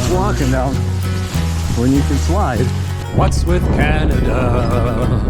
sense walking down when you can slide. What's with Canada?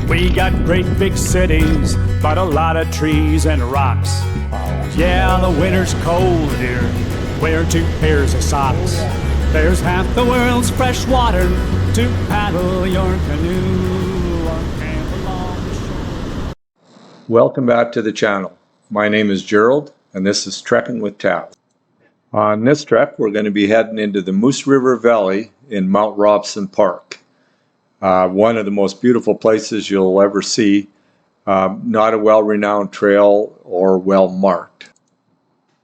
We got great big cities, but a lot of trees and rocks. Yeah, the winter's cold here. Wear 2 pairs of socks. There's half the world's fresh water to paddle your canoe or camp along the shore. Welcome back to the channel. My name is Gerald, and this is Trekking with Tab. On this trek, we're going to be heading into the Moose River Valley in Mount Robson Park. One of the most beautiful places you'll ever see. Not a well-renowned trail or well-marked.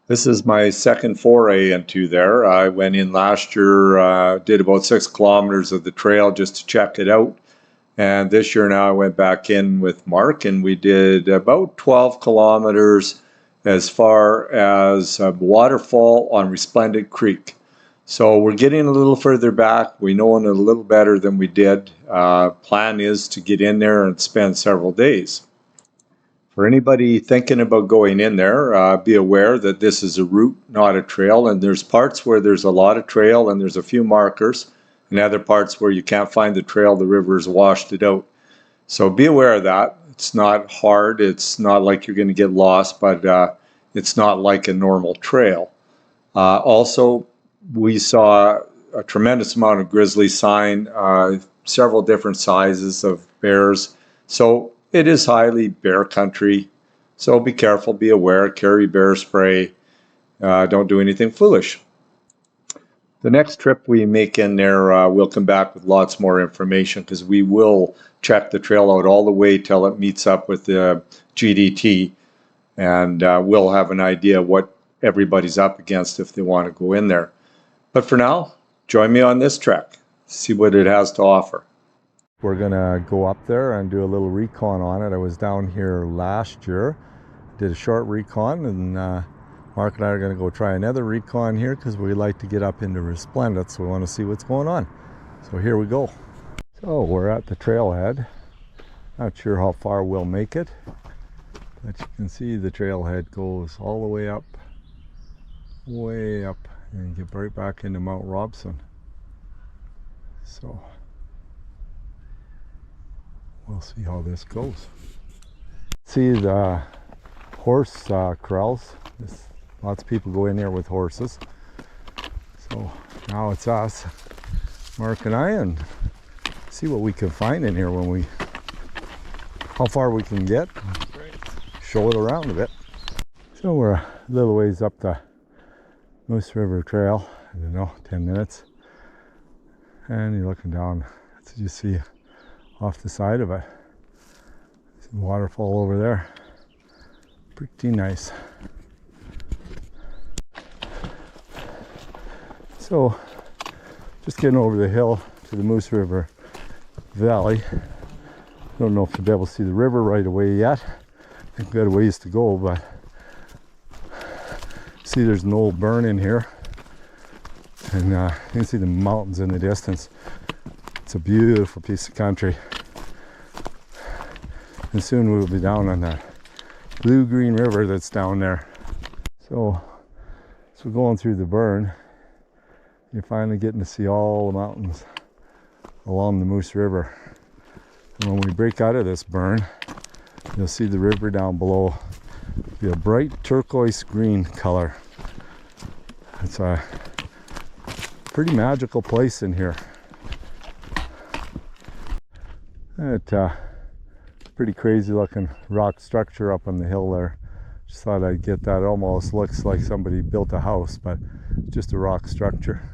This is my second foray into there. I went in last year, did about 6 kilometers of the trail just to check it out. And this year now I went back in with Mark and we did about 12 kilometers as far as a waterfall on Resplendent Creek. So we're getting a little further back. We know it a little better than we did. Plan is to get in there and spend several days. For anybody thinking about going in there, be aware that this is a route, not a trail, and there's parts where there's a lot of trail and there's a few markers, and other parts where you can't find the trail, the river's washed it out. So be aware of that. It's not hard, it's not like you're going to get lost, but it's not like a normal trail. Also, we saw a tremendous amount of grizzly sign, several different sizes of bears. So it is highly bear country, so be careful, be aware, carry bear spray, don't do anything foolish. The next trip we make in there, we'll come back with lots more information because we will check the trail out all the way till it meets up with the GDT, and we'll have an idea what everybody's up against if they want to go in there. But for now, join me on this trek, see what it has to offer. We're gonna go up there and do a little recon on it. I was down here last year, did a short recon, and Mark and I are gonna go try another recon here because we like to get up into Resplendent, so we want to see what's going on. So here we go. So we're at the trailhead. Not sure how far we'll make it, but you can see the trailhead goes all the way up, and get right back into Mount Robson. So we'll see how this goes. See the horse corrals. Lots of people go in there with horses. So now it's us, Mark and I, and see what we can find in here when how far we can get. Show it around a bit. So we're a little ways up the Moose River Trail. I don't know, 10 minutes. And you're looking down. So you see off the side of it. Some waterfall over there. Pretty nice. So, just getting over the hill to the Moose River Valley. Don't know if you'll be able to see the river right away yet. I think we've got a ways to go, but see there's an old burn in here. And you can see the mountains in the distance. It's a beautiful piece of country. And soon we'll be down on that blue-green river that's down there. So we're going through the burn. You're finally getting to see all the mountains along the Moose River. And when we break out of this burn, you'll see the river down below. It'll be a bright turquoise green color. It's a pretty magical place in here. Pretty crazy looking rock structure up on the hill there. Just thought I'd get that. It almost looks like somebody built a house, but just a rock structure.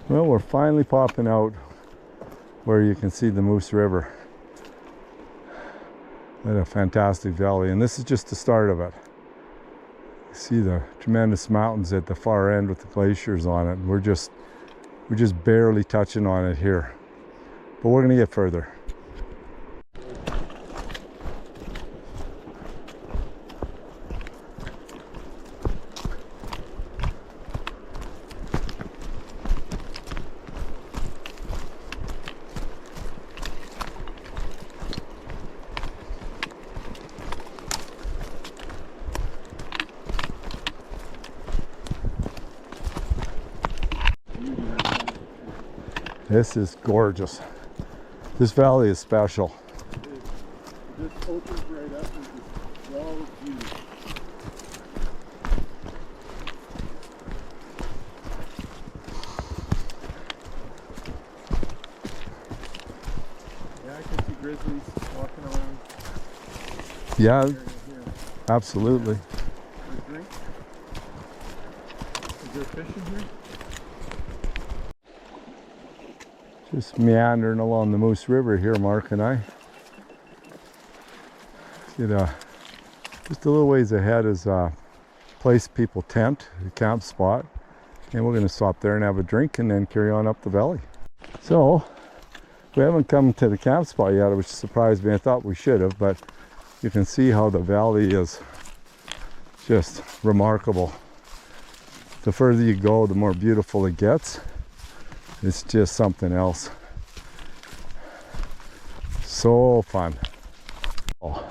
Well, we're finally popping out where you can see the Moose River. What a fantastic valley, and this is just the start of it. You see the tremendous mountains at the far end with the glaciers on it. We're just barely touching on it here, but we're going to get further. This is gorgeous. This valley is special. This opens right up into this wall of beauty. Yeah, I can see grizzlies walking around. Yeah, Here. absolutely. For a drink? Is there fish in here? Just meandering along the Moose River here, Mark and I. Just a little ways ahead is a place people tent, a camp spot. And we're going to stop there and have a drink and then carry on up the valley. So, we haven't come to the camp spot yet, which surprised me. I thought we should have, but you can see how the valley is just remarkable. The further you go, the more beautiful it gets. It's just something else. So fun. Oh.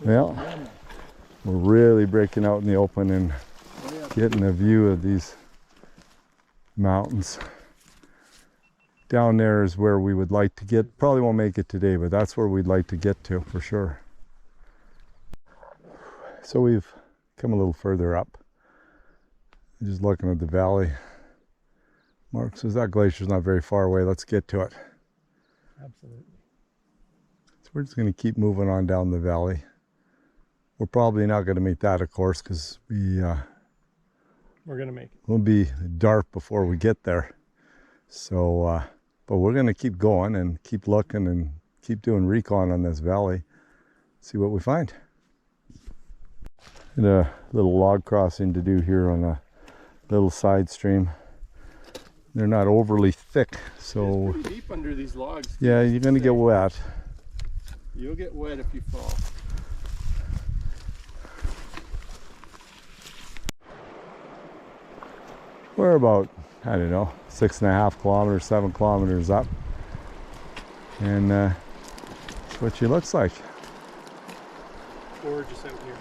Well, we're really breaking out in the open and getting a view of these mountains. Down there is where we would like to get. Probably won't make it today, but that's where we'd like to get to for sure. So we've come a little further up. Just looking at the valley. Mark says that glacier's not very far away. Let's get to it. Absolutely. So we're just going to keep moving on down the valley. We're probably not going to make that, of course, because We're going to make it. We'll be dark before we get there. So, but we're going to keep going and keep looking and keep doing recon on this valley. See what we find. And a little log crossing to do here on a little side stream. They're not overly thick, so It's pretty deep under these logs. yeah, you're going to get wet. You'll get wet if you fall. We're about, I don't know, 6.5 kilometers, 7 kilometers up. And that's what she looks like. Gorgeous out here.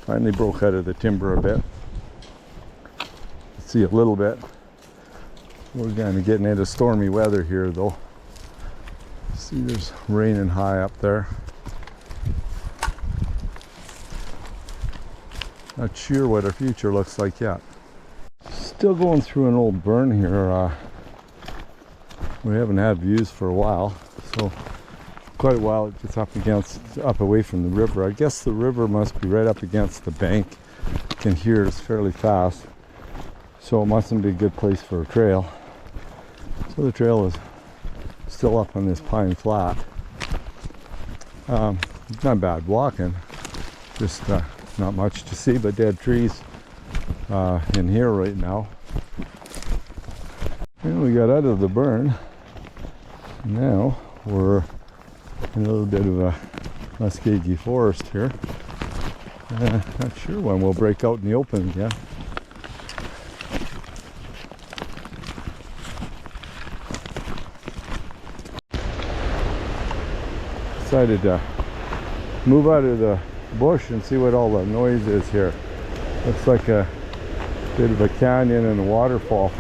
Finally broke out of the timber a bit. See a little bit. We're kind of getting into stormy weather here though. See, there's raining high up there. Not sure what our future looks like yet. Still going through an old burn here. We haven't had views for a while, so quite a while it gets up away from the river. I guess the river must be right up against the bank. You can hear it's fairly fast, so it mustn't be a good place for a trail. So the trail is still up on this pine flat. Not bad walking, just not much to see but dead trees in here right now. And we got out of the burn. Now we're in a little bit of a muskegee forest here. Not sure when we'll break out in the open again. Decided to move out of the bush and see what all the noise is here. Looks like a bit of a canyon and a waterfall.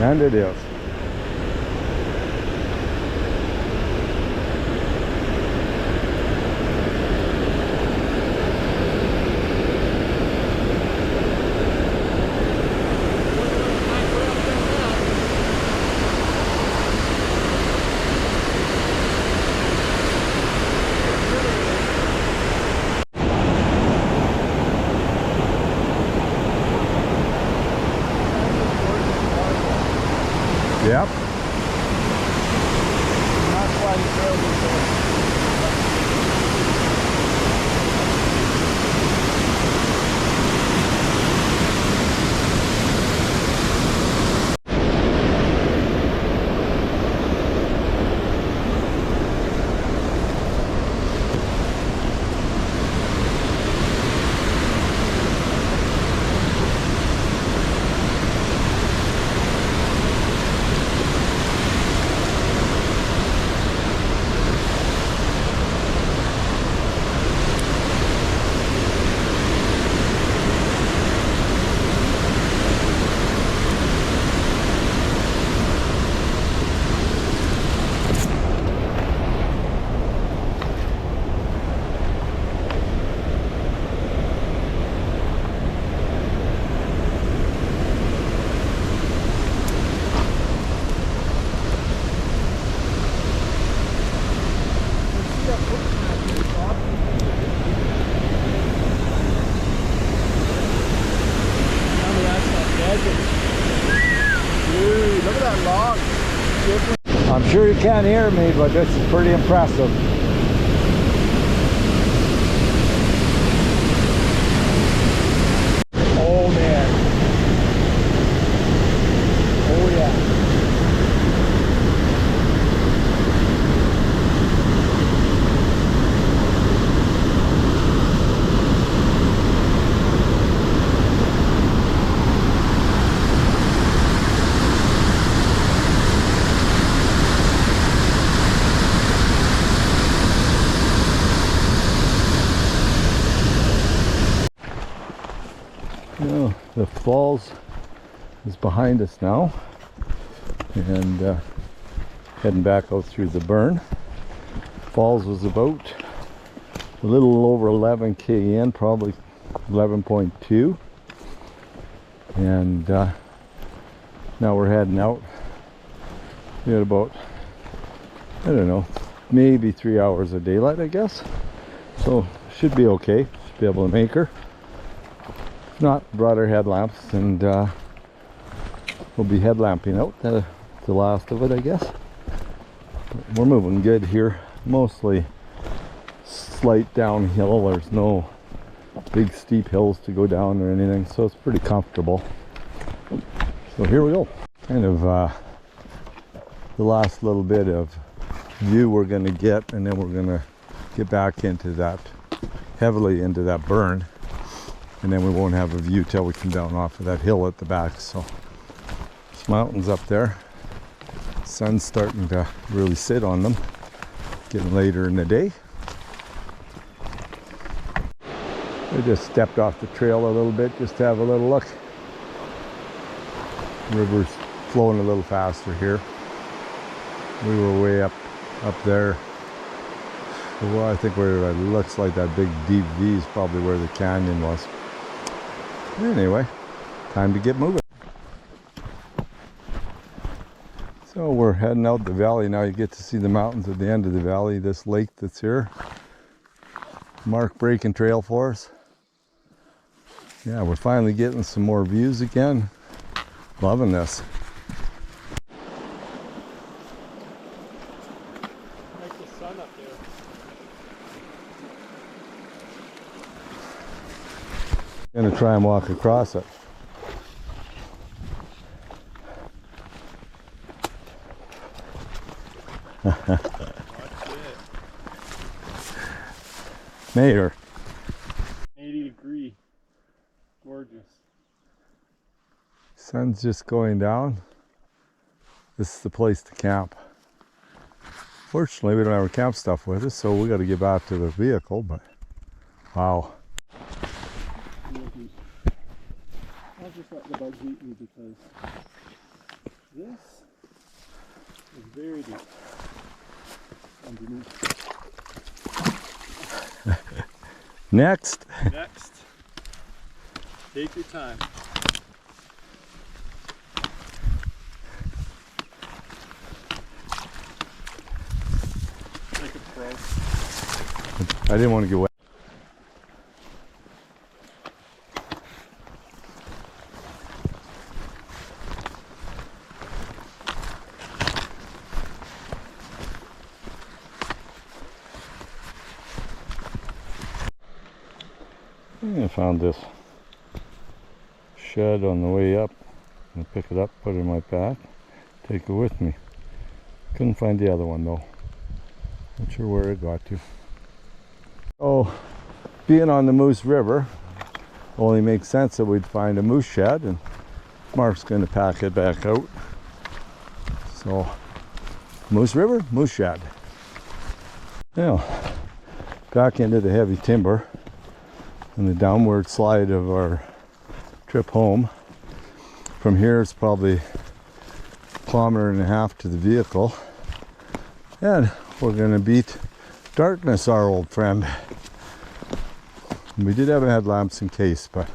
And it is. Yep. Not quite as trail before. I'm sure you can't hear me, but this is pretty impressive. Oh man. Oh yeah. Well, the falls is behind us now, and heading back out through the burn. Falls was about a little over 11 km, probably 11.2, and now we're heading out. We had about, I don't know, maybe 3 hours of daylight, I guess, so should be okay. Should be able to make her. If not, brought our headlamps, and we'll be headlamping out the last of it, I guess. But we're moving good here, mostly slight downhill. There's no big steep hills to go down or anything, so it's pretty comfortable. So here we go. Kind of the last little bit of view we're going to get, and then we're going to get back into that, heavily into that burn. And then we won't have a view till we come down off of that hill at the back. So there's mountains up there. Sun's starting to really sit on them. Getting later in the day. We just stepped off the trail a little bit just to have a little look. River's flowing a little faster here. We were way up there. Well, I think where it looks like that big deep V is probably where the canyon was. Anyway, time to get moving. So we're heading out the valley now. You get to see the mountains at the end of the valley. This lake that's here. Mark breaking trail for us. Yeah, we're finally getting some more views again. Loving this. Like the sun up there. Gonna try and walk across it. Mayor. 80-degree. Gorgeous. Sun's just going down. This is the place to camp. Fortunately, we don't have our camp stuff with us, so we got to get back to the vehicle, but wow. I'll just let the bugs eat me because this is very deep underneath. Next. Next. Take your time. Like a pro. I didn't want to get wet. I found this shed on the way up. I'm gonna pick it up, put it in my pack, take it with me. Couldn't find the other one though. Not sure where it got to. Oh, being on the Moose River, only makes sense that we'd find a moose shed, and Mark's gonna pack it back out. So, Moose River, moose shed. Now, back into the heavy timber and the downward slide of our trip home. From here it's probably a kilometer and a half to the vehicle, and we're going to beat darkness, our old friend. We did have headlamps in case, but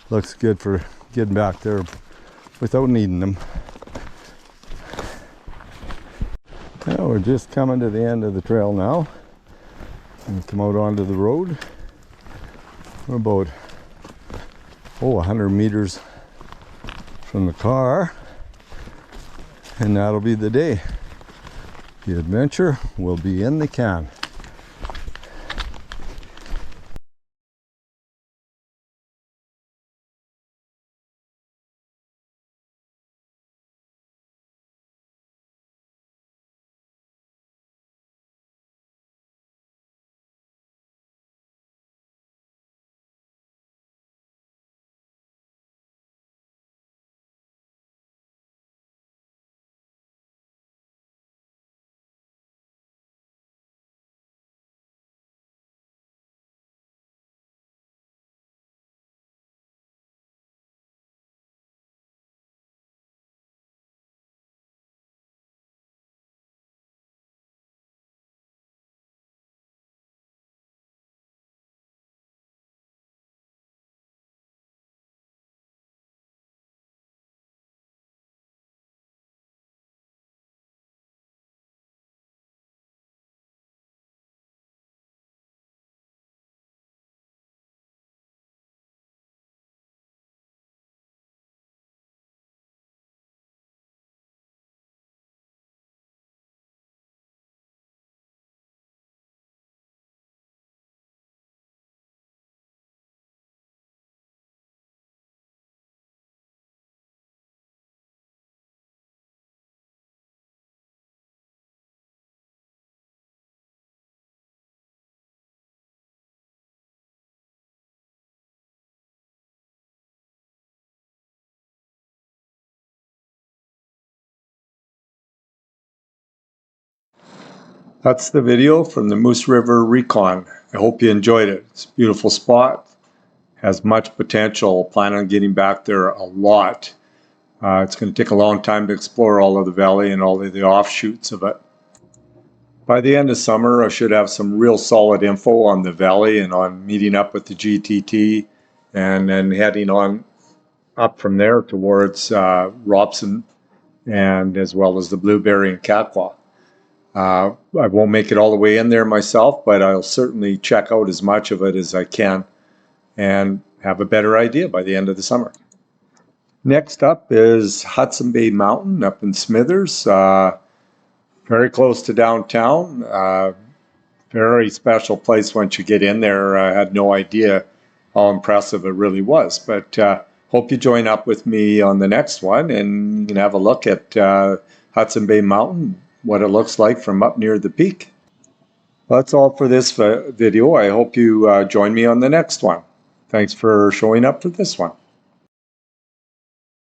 looks good for getting back there without needing them. Now we're just coming to the end of the trail now and come out onto the road. We're about 100 meters from the car, and that'll be the day. The adventure will be in the can. That's the video from the Moose River Recon. I hope you enjoyed it. It's a beautiful spot, has much potential. Plan on getting back there a lot. It's going to take a long time to explore all of the valley and all of the offshoots of it. By the end of summer, I should have some real solid info on the valley and on meeting up with the GTT and then heading on up from there towards Robson and as well as the Blueberry and Catqua. I won't make it all the way in there myself, but I'll certainly check out as much of it as I can and have a better idea by the end of the summer. Next up is Hudson Bay Mountain up in Smithers, very close to downtown. Very special place once you get in there. I had no idea how impressive it really was, but hope you join up with me on the next one and you can have a look at Hudson Bay Mountain, what it looks like from up near the peak. That's all for this video. I hope you join me on the next one. Thanks for showing up for this one.